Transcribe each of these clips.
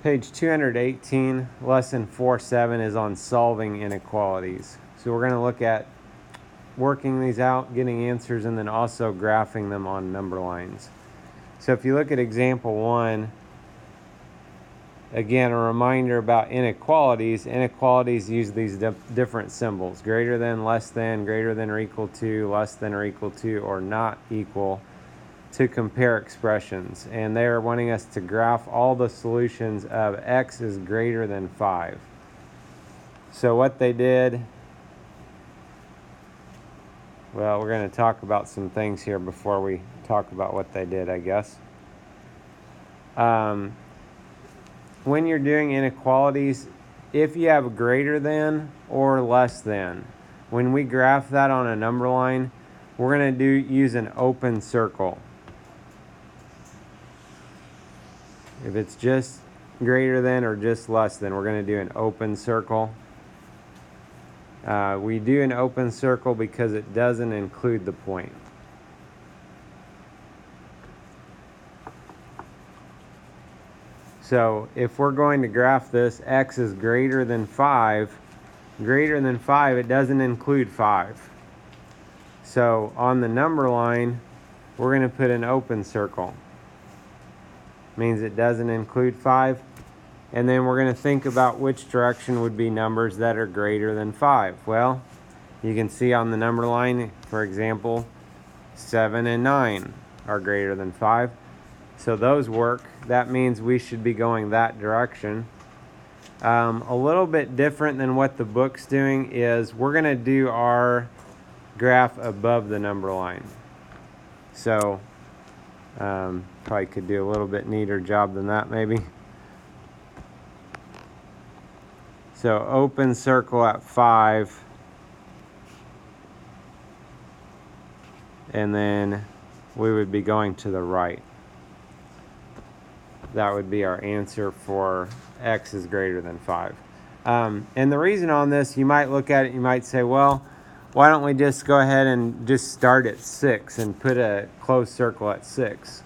Page 218, lesson 4.7 is on solving inequalities. So we're going to look at working these out, getting answers, and then also graphing them on number lines. So if you look at example 1, again, a reminder about inequalities. Inequalities use these different symbols: greater than, less than, greater than or equal to, less than or equal to, or not equal, to compare expressions. And they are wanting us to graph all the solutions of x is greater than 5. So what they did, well, we're going to talk about some things here before we talk about what they did, I guess. When you're doing inequalities, if you have greater than or less than, when we graph that on a number line, we're going to use an open circle. If it's just greater than or just less than, we're going to do an open circle. We do an open circle because it doesn't include the point. So if we're going to graph this, x is greater than 5, it doesn't include 5. So on the number line, we're going to put an open circle. Means it doesn't include 5. And then we're going to think about which direction would be numbers that are greater than 5. Well, you can see on the number line, for example, 7 and 9 are greater than 5. So those work. That means we should be going that direction. A little bit different than what the book's doing is we're going to do our graph above the number line. So probably could do a little bit neater job than that maybe. So open circle at 5. And then we would be going to the right. That would be our answer for x is greater than 5. And the reason on this, you might look at it, you might say, well, why don't we just go ahead and just start at 6 and put a closed circle at 6?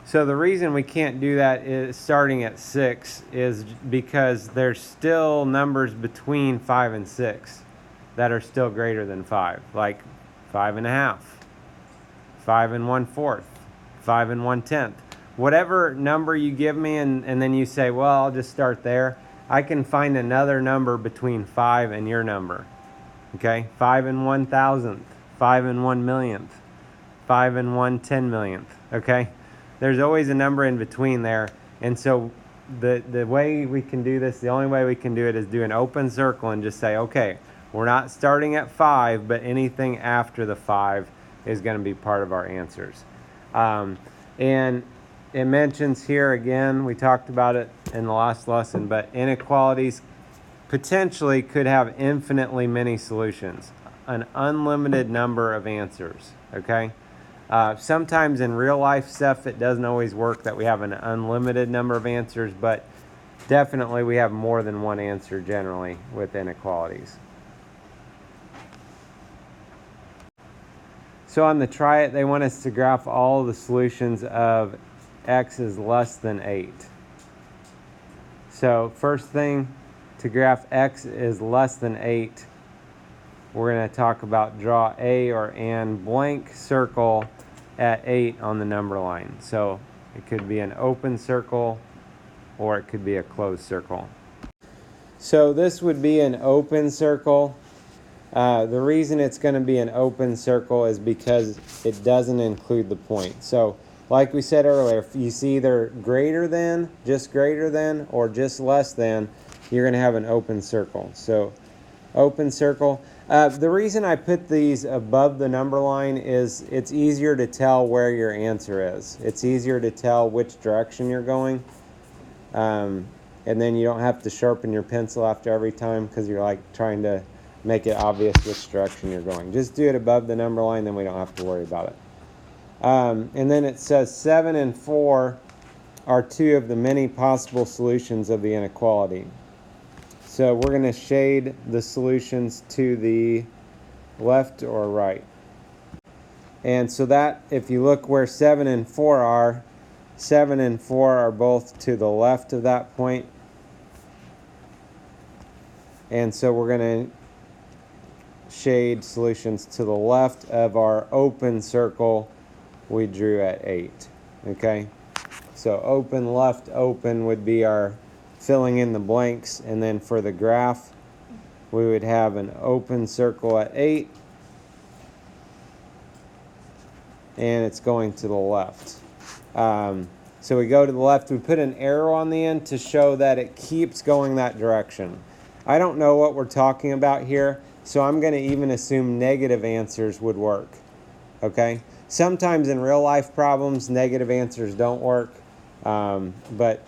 So the reason we can't do that is starting at 6 is because there's still numbers between 5 and 6 that are still greater than 5, like 5.5, 5 1/4, 5 1/10. Whatever number you give me and then you say, well, I'll just start there, I can find another number between 5 and your number. Okay, 5 1,000th, 5 1,000,000th, 5 1/10,000,000th. Okay, there's always a number in between there. And so the way we can do this, the only way we can do it is do an open circle and just say, okay, we're not starting at 5, but anything after the 5 is going to be part of our answers. And it mentions here again, we talked about it in the last lesson, but inequalities potentially could have infinitely many solutions, an unlimited number of answers, okay? Sometimes in real life stuff, it doesn't always work that we have an unlimited number of answers, but definitely we have more than one answer generally with inequalities. So on the try it, they want us to graph all the solutions of x is less than 8. So first thing, to graph x is less than 8, we're going to talk about draw a or an blank circle at 8 on the number line. So it could be an open circle or it could be a closed circle. So this would be an open circle. The reason it's going to be an open circle is because it doesn't include the point. So like we said earlier, if you see either greater than, or just less than, you're going to have an open circle. So open circle. The reason I put these above the number line is it's easier to tell where your answer is. It's easier to tell which direction you're going. And then you don't have to sharpen your pencil after every time because you're like trying to make it obvious which direction you're going. Just do it above the number line, then we don't have to worry about it. And then it says 7 and 4 are 2 of the many possible solutions of the inequality. So we're going to shade the solutions to the left or right. And so that, if you look where 7 and 4 are, 7 and 4 are both to the left of that point. And so we're going to shade solutions to the left of our open circle we drew at 8. Okay? So open, left, open would be our filling in the blanks. And then for the graph, we would have an open circle at 8. And it's going to the left. So we go to the left. We put an arrow on the end to show that it keeps going that direction. I don't know what we're talking about here, so I'm going to even assume negative answers would work. Okay? Sometimes in real life problems, negative answers don't work. But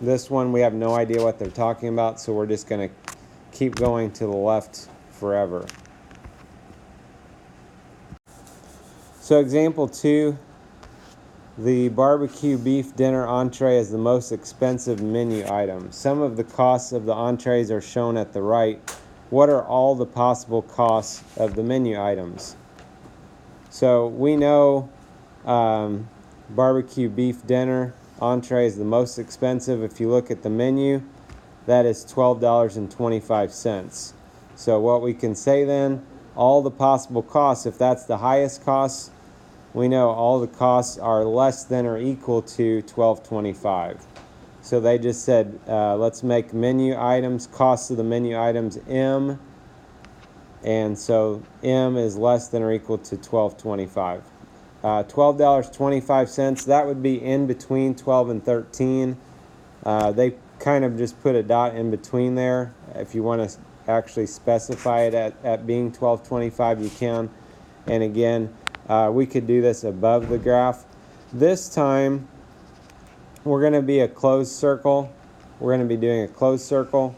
this one, we have no idea what they're talking about, so we're just going to keep going to the left forever. So example 2, the barbecue beef dinner entree is the most expensive menu item. Some of the costs of the entrees are shown at the right. What are all the possible costs of the menu items? So we know barbecue beef dinner entree is the most expensive. If you look at the menu, that is $12.25. So what we can say then, all the possible costs, if that's the highest cost, we know all the costs are less than or equal to $12.25. So they just said, let's make menu items, costs of the menu items M. And so M is less than or equal to $12.25. $12.25, that would be in between 12 and 13. They kind of just put a dot in between there. If you want to actually specify it at being $12.25, you can. And again, we could do this above the graph. This time, we're going to be a closed circle. We're going to be doing a closed circle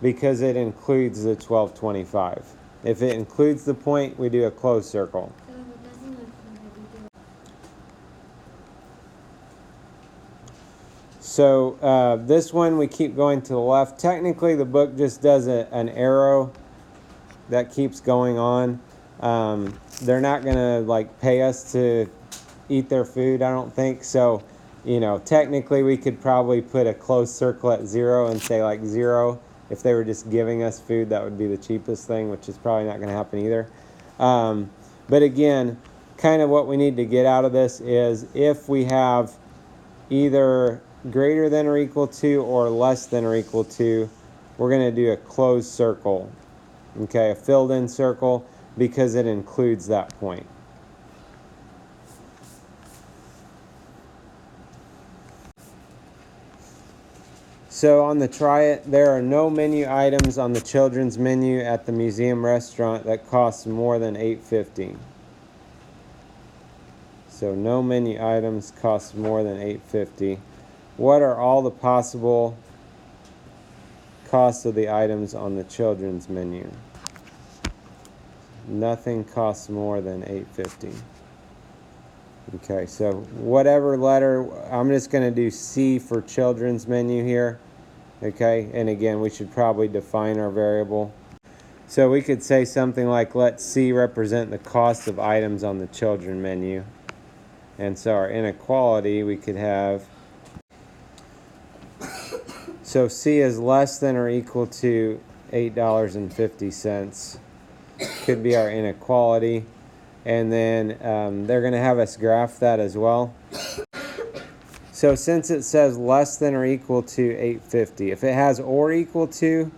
because it includes the $12.25. If it includes the point, we do a closed circle. So if it doesn't include it, we do it. So this one, we keep going to the left. Technically, the book just does an arrow that keeps going on. They're not going to like pay us to eat their food, I don't think. So, you know, technically we could probably put a closed circle at 0 and say like 0. If they were just giving us food, that would be the cheapest thing, which is probably not going to happen either. But again, kind of what we need to get out of this is if we have either greater than or equal to or less than or equal to, we're going to do a closed circle. Okay, a filled in circle, because it includes that point. So on the try it, there are no menu items on the children's menu at the museum restaurant that costs more than $8.50. So no menu items cost more than $8.50. What are all the possible costs of the items on the children's menu? Nothing costs more than $8.50. Okay, so whatever letter, I'm just going to do C for children's menu here. Okay, and again, we should probably define our variable. So we could say something like, let C represent the cost of items on the children menu. And so our inequality, we could have, so C is less than or equal to $8.50. Could be our inequality. And then they're going to have us graph that as well. So since it says less than or equal to $8.50, if it has or equal to,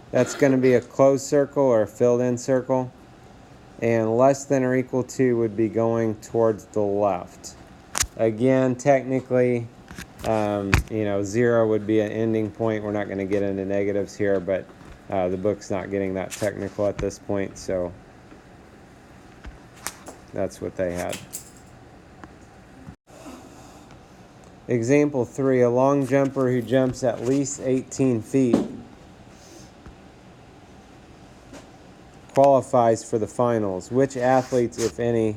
that's going to be a closed circle or a filled in circle. And less than or equal to would be going towards the left. Again, technically, 0 would be an ending point. We're not going to get into negatives here, but the book's not getting that technical at this point, so that's what they had. Example 3, a long jumper who jumps at least 18 feet qualifies for the finals. Which athletes, if any,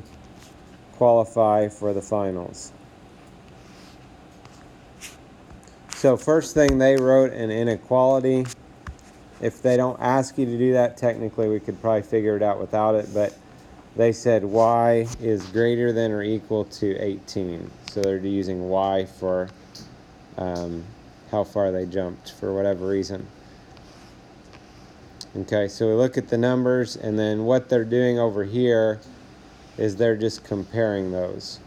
qualify for the finals? So first thing, they wrote an inequality. If they don't ask you to do that, technically we could probably figure it out without it, but they said y is greater than or equal to 18. So they're using y for how far they jumped for whatever reason. Okay, so we look at the numbers, and then what they're doing over here is they're just comparing those.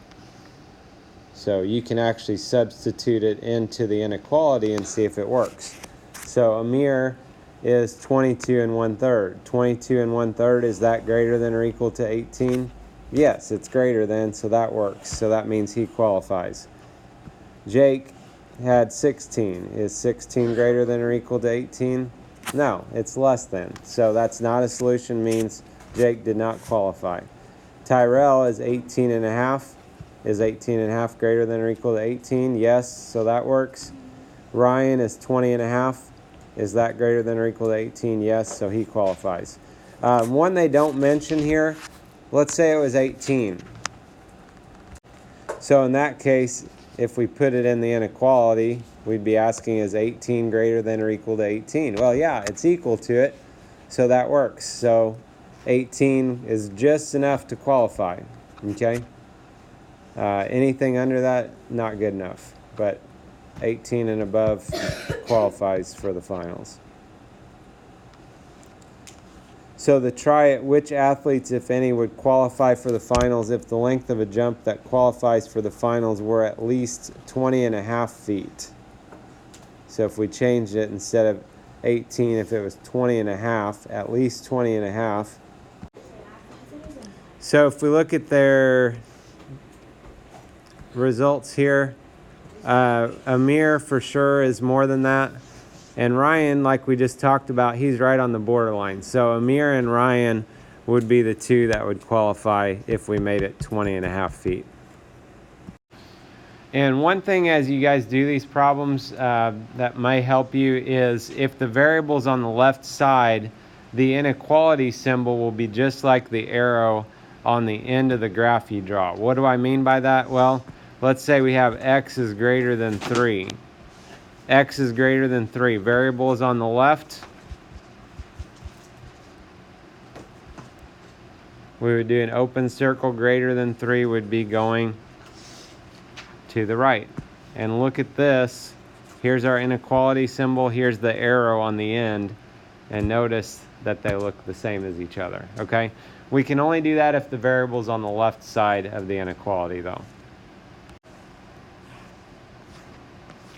So you can actually substitute it into the inequality and see if it works. So Amir is 22 1/3. 22 1/3, is that greater than or equal to 18? Yes, it's greater than, so that works. So that means he qualifies. Jake had 16. Is 16 greater than or equal to 18? No, it's less than. So that's not a solution, means Jake did not qualify. Tyrell is 18 1/2. Is 18 1/2 greater than or equal to 18? Yes, so that works. Ryan is 20 1/2. Is that greater than or equal to 18? Yes, so he qualifies. One they don't mention here, let's say it was 18. So in that case, if we put it in the inequality, we'd be asking, is 18 greater than or equal to 18? Well, yeah, it's equal to it, so that works. So 18 is just enough to qualify, okay? Anything under that, not good enough, but 18 and above qualifies for the finals. So the try it, which athletes, if any, would qualify for the finals if the length of a jump that qualifies for the finals were at least 20 1/2 feet. So if we changed it, instead of 18, if it was 20 1/2, at least 20 1/2. So if we look at their results here, Amir for sure is more than that. And Ryan, like we just talked about, he's right on the borderline. So Amir and Ryan would be the two that would qualify if we made it 20 1/2 feet. And one thing as you guys do these problems that may help you is if the variable's on the left side, the inequality symbol will be just like the arrow on the end of the graph you draw. What do I mean by that? Well, let's say we have x is greater than 3. X is greater than 3. Variable is on the left. We would do an open circle. Greater than 3 would be going to the right. And look at this. Here's our inequality symbol. Here's the arrow on the end. And notice that they look the same as each other. Okay? We can only do that if the variable is on the left side of the inequality, though.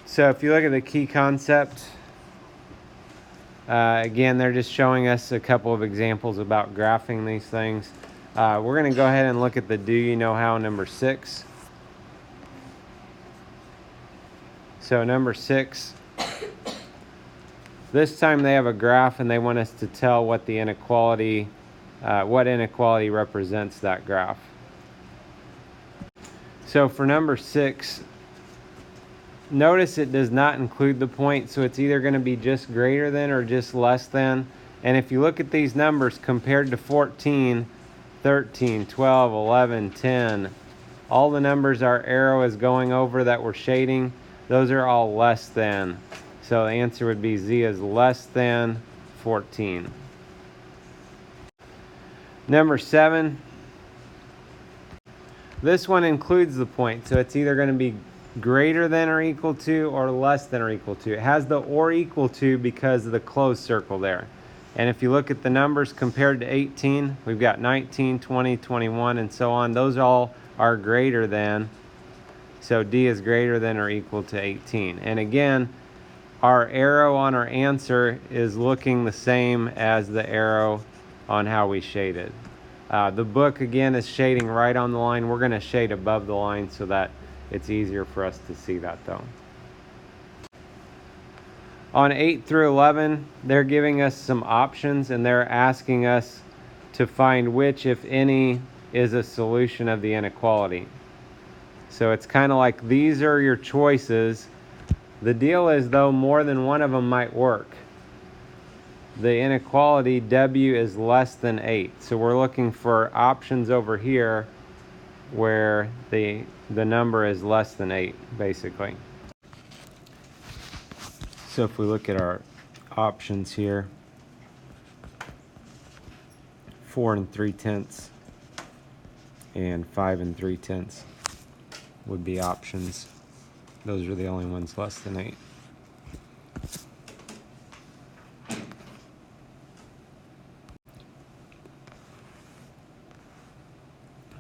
So if you look at the key concept, again, they're just showing us a couple of examples about graphing these things. We're going to go ahead and look at the do you know how number 6. So number 6, this time they have a graph and they want us to tell what the inequality, what inequality represents that graph. So for number 6, notice it does not include the point, so it's either going to be just greater than or just less than. And if you look at these numbers compared to 14, 13, 12, 11, 10, all the numbers our arrow is going over that we're shading, those are all less than. So the answer would be Z is less than 14. Number 7, this one includes the point, so it's either going to be greater than or equal to or less than or equal to. It has the or equal to because of the closed circle there. And if you look at the numbers compared to 18, we've got 19, 20, 21, and so on. Those all are greater than. So D is greater than or equal to 18. And again, our arrow on our answer is looking the same as the arrow on how we shaded. The book, again, is shading right on the line. We're going to shade above the line so that it's easier for us to see that, though. On 8 through 11, they're giving us some options, and they're asking us to find which, if any, is a solution of the inequality. So it's kind of like these are your choices. The deal is, though, more than one of them might work. The inequality, W, is less than 8. So we're looking for options over here where the number is less than 8, basically. So if we look at our options here, 4 3/10, and 5 3/10 would be options. Those are the only ones less than 8.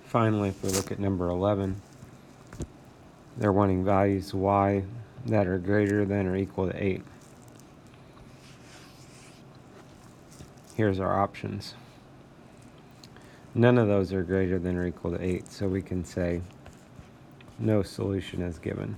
Finally, if we look at number 11, they're wanting values y that are greater than or equal to 8. Here's our options. None of those are greater than or equal to 8, so we can say no solution is given.